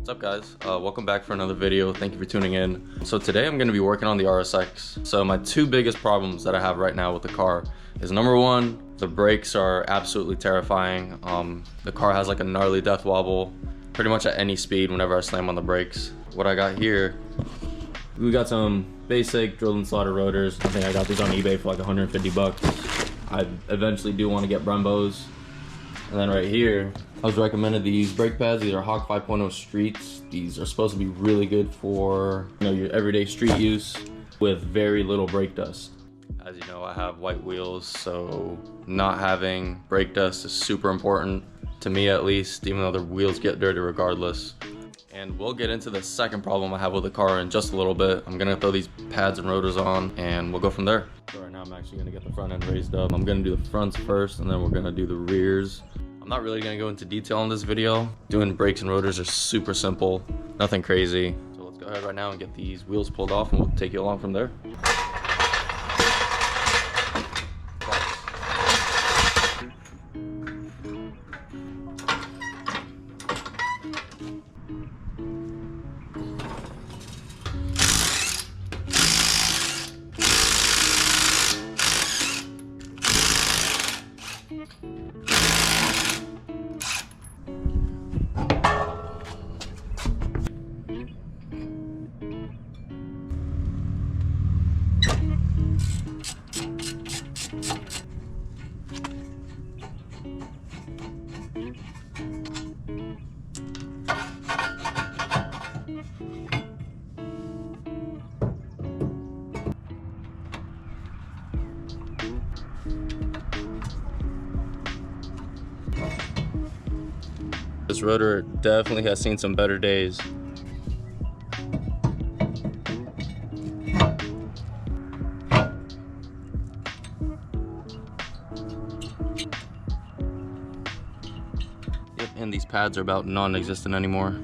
What's up guys? Welcome back for another video. Thank you for tuning in. So today I'm going to be working on the RSX. So my two biggest problems that I have right now with the car is number one, the brakes are absolutely terrifying. The car has like a gnarly death wobble pretty much at any speed whenever I slam on the brakes. What I got here, we got some basic drilled and slotted rotors. I think I got these on eBay for like 150 bucks. I eventually do want to get Brembos. And then right here, I was recommended these brake pads. These are Hawk 5.0 Streets. These are supposed to be really good for, you know, your everyday street use with very little brake dust. As you know, I have white wheels, so not having brake dust is super important to me, at least, even though the wheels get dirty regardless. And we'll get into the second problem I have with the car in just a little bit. I'm gonna throw these pads and rotors on and we'll go from there. So right now I'm actually gonna get the front end raised up. I'm gonna do the fronts first and then we're gonna do the rears. I'm not really gonna go into detail in this video. Doing brakes and rotors are super simple, nothing crazy. So let's go ahead right now and get these wheels pulled off and we'll take you along from there. This rotor definitely has seen some better days. Yep, and these pads are about non-existent anymore.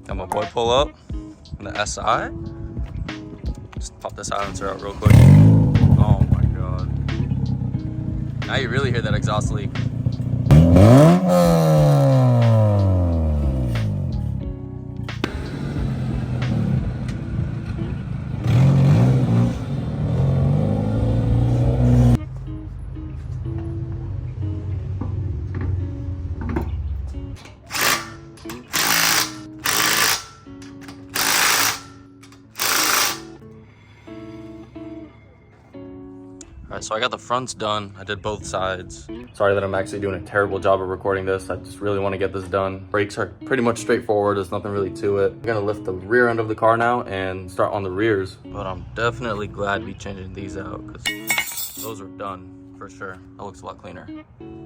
Got my boy pull up in the SI. Just pop the silencer out real quick. Oh my god. Now you really hear that exhaust leak. Alright, so I got the fronts done. I did both sides. Sorry that I'm actually doing a terrible job of recording this. I just really want to get this done. Brakes are pretty much straightforward. There's nothing really to it. I'm gonna lift the rear end of the car now and start on the rears. But I'm definitely glad we changing these out because those are done for sure. That looks a lot cleaner.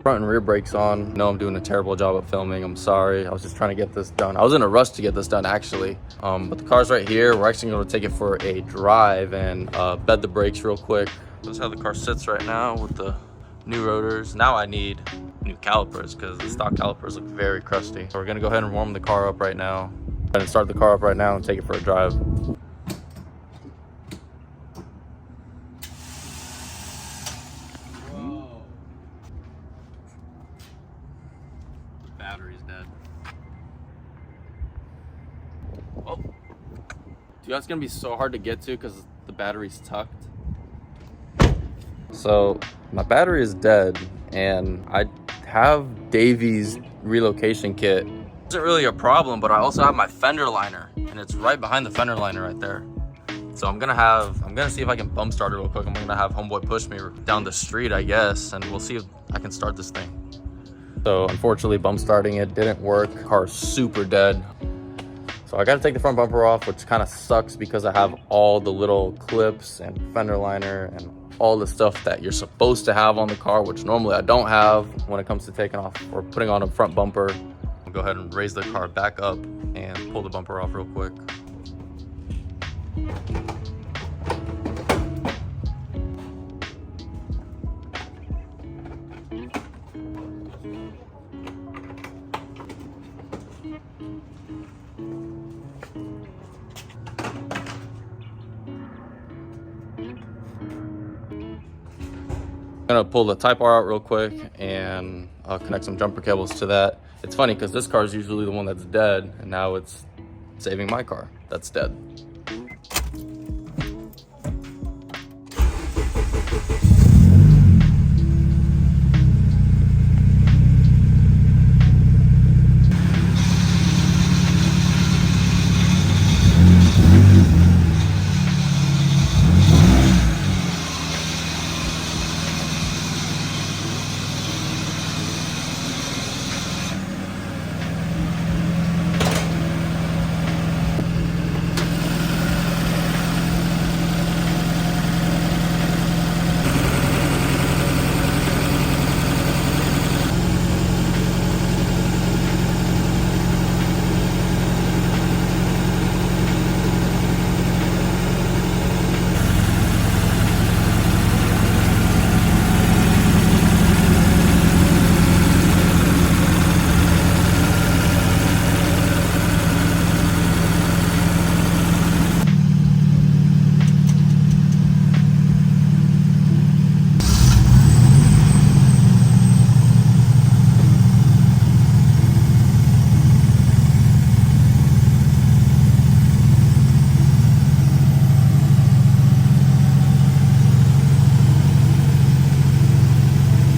Front and rear brakes on. No, I'm doing a terrible job of filming. I'm sorry. I was just trying to get this done. I was in a rush to get this done actually. But the car's right here. We're actually going to take it for a drive and bed the brakes real quick. This is how the car sits right now with the new rotors. Now I need new calipers because the stock calipers look very crusty. So we're gonna go ahead and warm the car up right now. And start the car up right now and take it for a drive. Whoa. The battery's dead. Oh. Dude, that's gonna be so hard to get to because the battery's tucked. So my battery is dead and I have Davy's relocation kit. It isn't really a problem, but I also have my fender liner and it's right behind the fender liner right there. So I'm gonna see if I can bump start it real quick. I'm gonna have homeboy push me down the street, I guess, and we'll see if I can start this thing. So unfortunately bump starting it didn't work. Car's super dead. So I gotta take the front bumper off, which kind of sucks because I have all the little clips and fender liner and all the stuff that you're supposed to have on the car, which normally I don't have when it comes to taking off or putting on a front bumper. I'll go ahead and raise the car back up and pull the bumper off real quick. I'm gonna pull the Type R out real quick and I'll connect some jumper cables to that. It's funny because this car is usually the one that's dead, and now it's saving my car that's dead.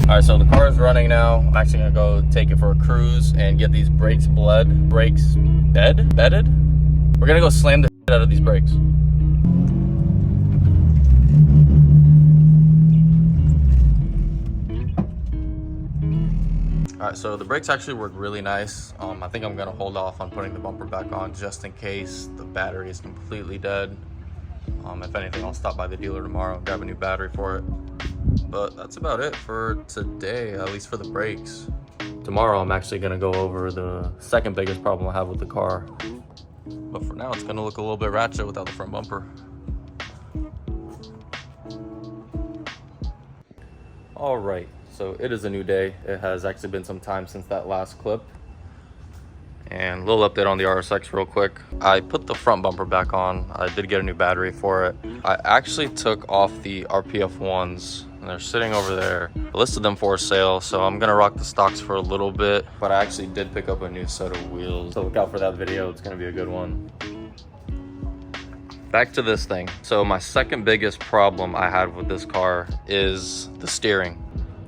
All right, so the car is running now. I'm actually gonna go take it for a cruise and get these brakes bedded. We're gonna go slam the shit out of these brakes. All right, so the brakes actually work really nice. I think I'm gonna hold off on putting the bumper back on just in case the battery is completely dead. If anything, I'll stop by the dealer tomorrow and grab a new battery for it. But that's about it for today, at least for the brakes. Tomorrow, I'm actually gonna go over the second biggest problem I have with the car. But for now, it's gonna look a little bit ratchet without the front bumper. All right, so it is a new day. It has actually been some time since that last clip. And a little update on the RSX real quick. I put the front bumper back on. I did get a new battery for it. I actually took off the RPF ones, and they're sitting over there. I listed them for sale, so I'm gonna rock the stocks for a little bit, but I actually did pick up a new set of wheels. So look out for that video, it's gonna be a good one. Back to this thing. So my second biggest problem I had with this car is the steering.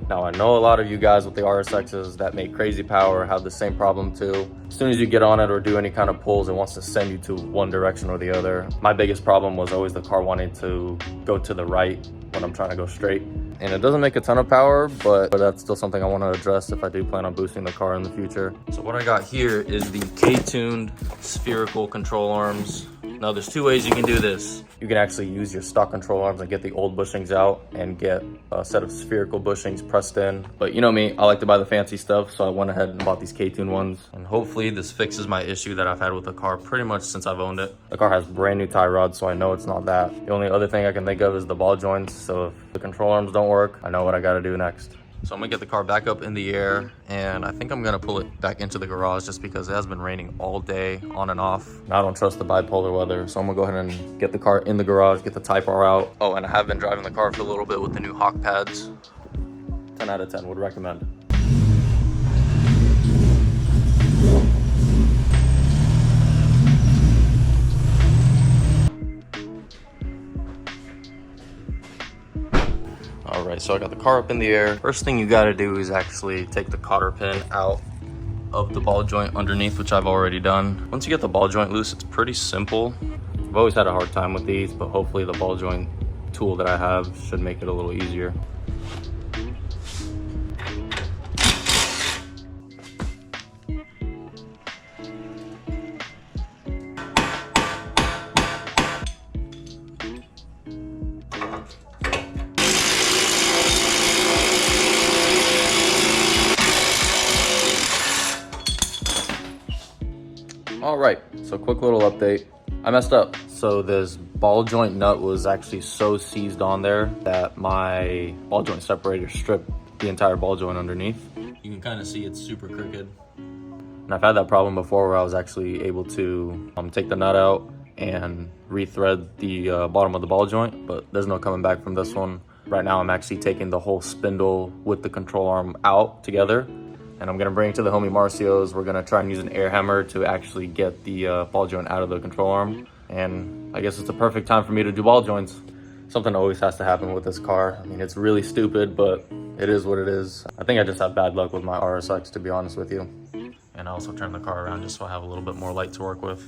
Now, I know a lot of you guys with the RSXs that make crazy power have the same problem too. As soon as you get on it or do any kind of pulls, it wants to send you to one direction or the other. My biggest problem was always the car wanting to go to the right when I'm trying to go straight. And it doesn't make a ton of power, but that's still something I want to address if I do plan on boosting the car in the future. So what I got here is the K-tuned spherical control arms. Now, there's two ways you can do this. You can actually use your stock control arms and get the old bushings out and get a set of spherical bushings pressed in. But you know me, I like to buy the fancy stuff, so I went ahead and bought these K-tuned ones. And hopefully this fixes my issue that I've had with the car pretty much since I've owned it. The car has brand new tie rods, so I know it's not that. The only other thing I can think of is the ball joints. So if the control arms don't work, I know what I gotta do next. So I'm gonna get the car back up in the air, and I think I'm gonna pull it back into the garage just because it has been raining all day, on and off. And I don't trust the bipolar weather, so I'm gonna go ahead and get the car in the garage, get the Type R out. Oh, and I have been driving the car for a little bit with the new Hawk pads. 10 out of 10, would recommend. All right, so I got the car up in the air. First thing you gotta do is actually take the cotter pin out of the ball joint underneath, which I've already done. Once you get the ball joint loose, it's pretty simple. I've always had a hard time with these, but hopefully the ball joint tool that I have should make it a little easier. All right, so quick little update. I messed up. So this ball joint nut was actually so seized on there that my ball joint separator stripped the entire ball joint underneath. You can kind of see it's super crooked. And I've had that problem before where I was actually able to take the nut out and rethread the bottom of the ball joint, but there's no coming back from this one. Right now I'm actually taking the whole spindle with the control arm out together, and I'm gonna bring it to the homie Marcio's. We're gonna try and use an air hammer to actually get the ball joint out of the control arm. And I guess it's the perfect time for me to do ball joints. Something always has to happen with this car. I mean, it's really stupid, but it is what it is. I think I just have bad luck with my RSX, to be honest with you. And I also turned the car around just so I have a little bit more light to work with.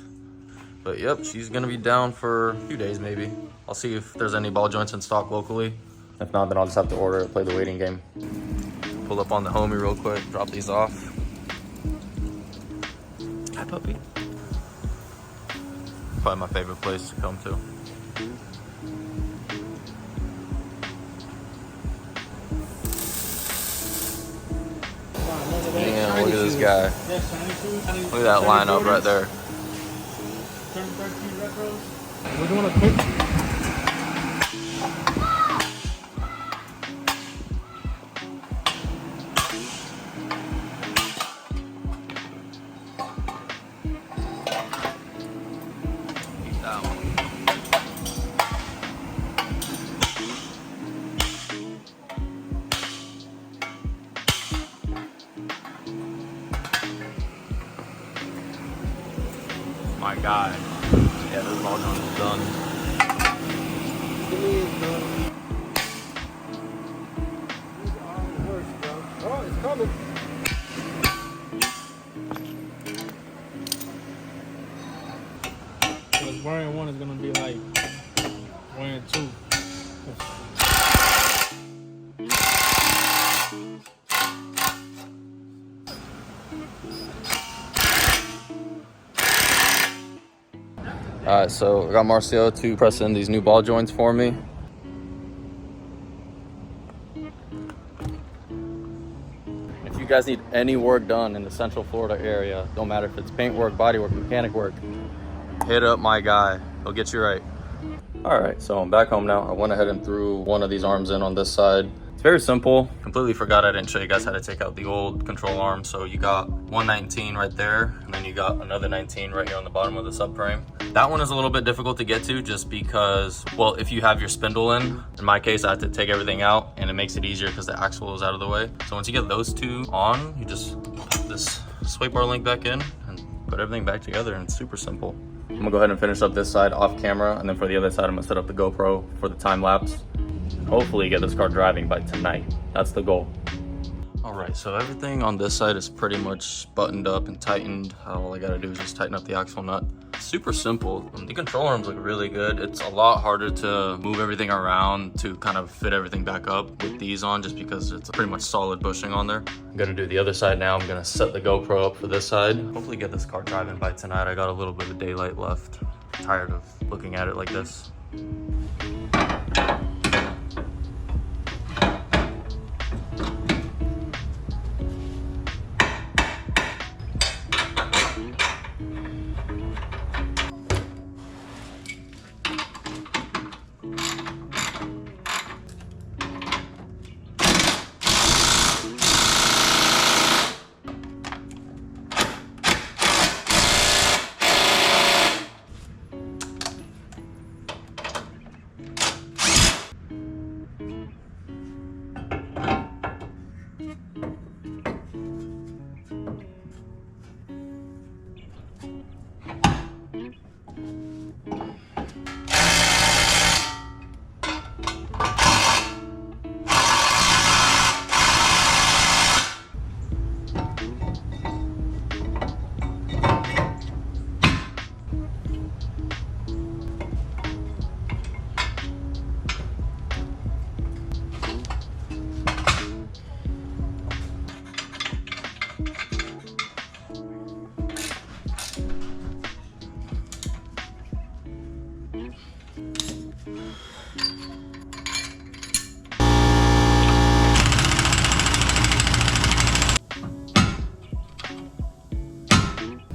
But yep, she's gonna be down for a few days maybe. I'll see if there's any ball joints in stock locally. If not, then I'll just have to order it, play the waiting game. Pull up on the homie real quick, drop these off. Hi, puppy. Probably my favorite place to come to. Damn, look at this guy. Look at that lineup right there. We're doing a quick. My God. Yeah, this ball joint is done. Oh, it's coming. Because wearing one is going to be like wearing two. All right, so I got Marcio to press in these new ball joints for me. If you guys need any work done in the Central Florida area, don't matter if it's paint work, body work, mechanic work, hit up my guy. He'll get you right. All right, so I'm back home now. I went ahead and threw one of these arms in on this side. It's very simple. Completely forgot I didn't show you guys how to take out the old control arm. So you got 119 right there, and then you got another 19 right here on the bottom of the subframe. That one is a little bit difficult to get to just because, well, if you have your spindle in my case, I have to take everything out, and it makes it easier because the axle is out of the way. So once you get those two on, you just put this sway bar link back in and put everything back together, and it's super simple. I'm gonna go ahead and finish up this side off camera, and then for the other side, I'm gonna set up the GoPro for the time lapse. Hopefully get this car driving by tonight. That's the goal. All right, so everything on this side is pretty much buttoned up and tightened. All I gotta do is just tighten up the axle nut. Super simple. The control arms look really good. It's a lot harder to move everything around to kind of fit everything back up with these on, just because it's pretty much solid bushing on there. I'm gonna do the other side now. I'm gonna set the GoPro up for this side. Hopefully get this car driving by tonight. I got a little bit of daylight left. I'm tired of looking at it like this.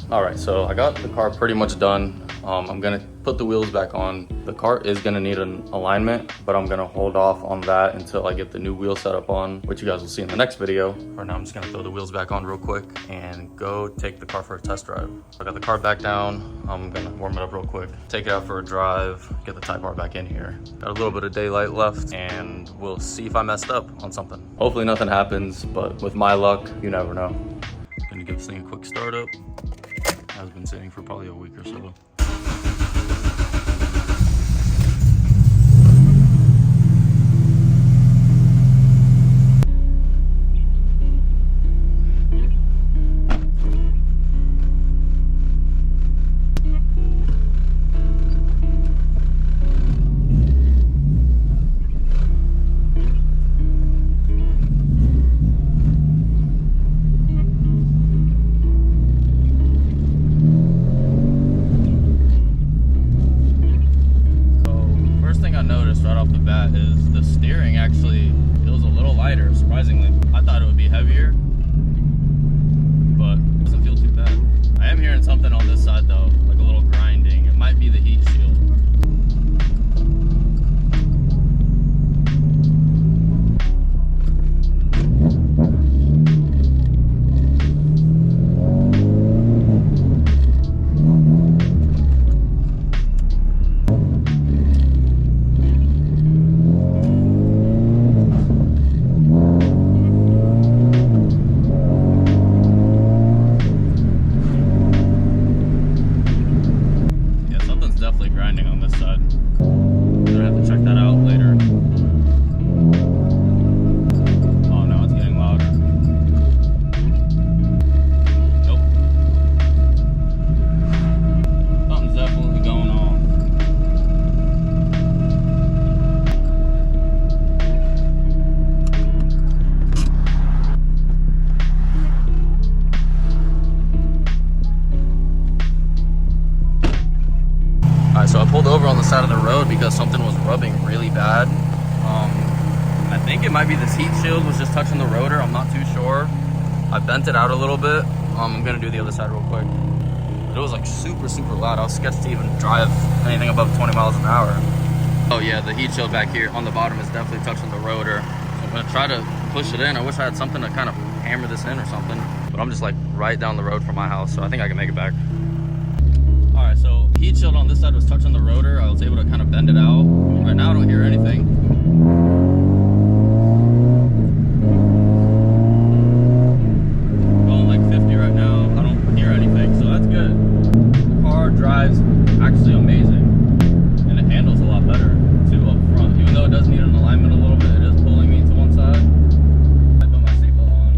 All right, so I got the car pretty much done. I'm gonna put the wheels back on. The car is gonna need an alignment, but I'm gonna hold off on that until I get the new wheel setup on, which you guys will see in the next video. For now, I'm just gonna throw the wheels back on real quick and go take the car for a test drive. I got the car back down. I'm gonna warm it up real quick, take it out for a drive, get the Type R back in here. Got a little bit of daylight left, and we'll see if I messed up on something. Hopefully nothing happens, but with my luck, you never know. Gonna give this thing a quick startup. Has been sitting for probably a week or so. Right off the bat is the steering actually feels a little lighter, surprisingly. I thought it would be heavier, but it doesn't feel too bad. I am hearing something on this side though, like a little grinding. It might be the heat shield. Grinding on this side. I'm gonna have to check that out later. Oh no, it's getting louder. Nope. Something's definitely going on. Alright, so I pulled over on the side of the road because something was rubbing really bad. I think it might be this heat shield was just touching the rotor. I'm not too sure. I bent it out a little bit. I'm gonna do the other side real quick. But it was like super loud. I was sketched to even drive anything above 20 miles an hour. Oh yeah, the heat shield back here on the bottom is definitely touching the rotor. So I'm gonna try to push it in. I wish I had something to kind of hammer this in or something. But I'm just like right down the road from my house, so I think I can make it back. Alright, so heat shield on this side was touching the rotor. I was able to kind of bend it out. Right now I don't hear anything. Going like 50 right now. I don't hear anything, so that's good. The car drives actually amazing. And it handles a lot better too up front. Even though it does need an alignment a little bit, it is pulling me to one side. I put my seatbelt on.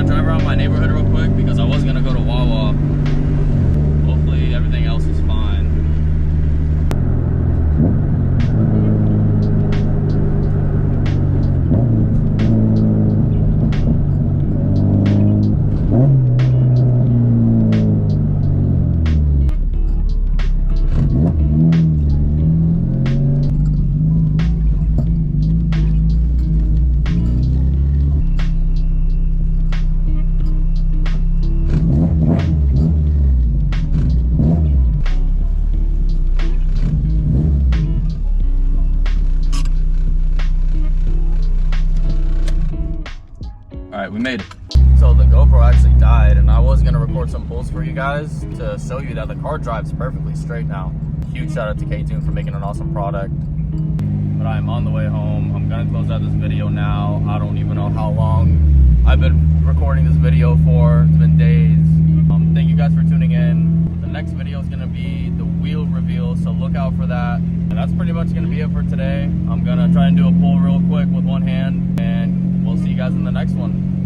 Drive around my neighborhood real quick because I was gonna go to Wawa. Hopefully everything else is fine. Alright, we made it. So the GoPro actually died and I was gonna record some pulls for you guys to show you that the car drives perfectly straight now. Huge shout out to K24 for making an awesome product. But I am on the way home. I'm gonna close out this video now. I don't even know how long I've been recording this video for. It's been days. Thank you guys for tuning in. The next video is gonna be the wheel reveal, so look out for that. And that's pretty much gonna be it for today. I'm gonna try and do a pull real quick with one hand, and we'll see you guys in the next one.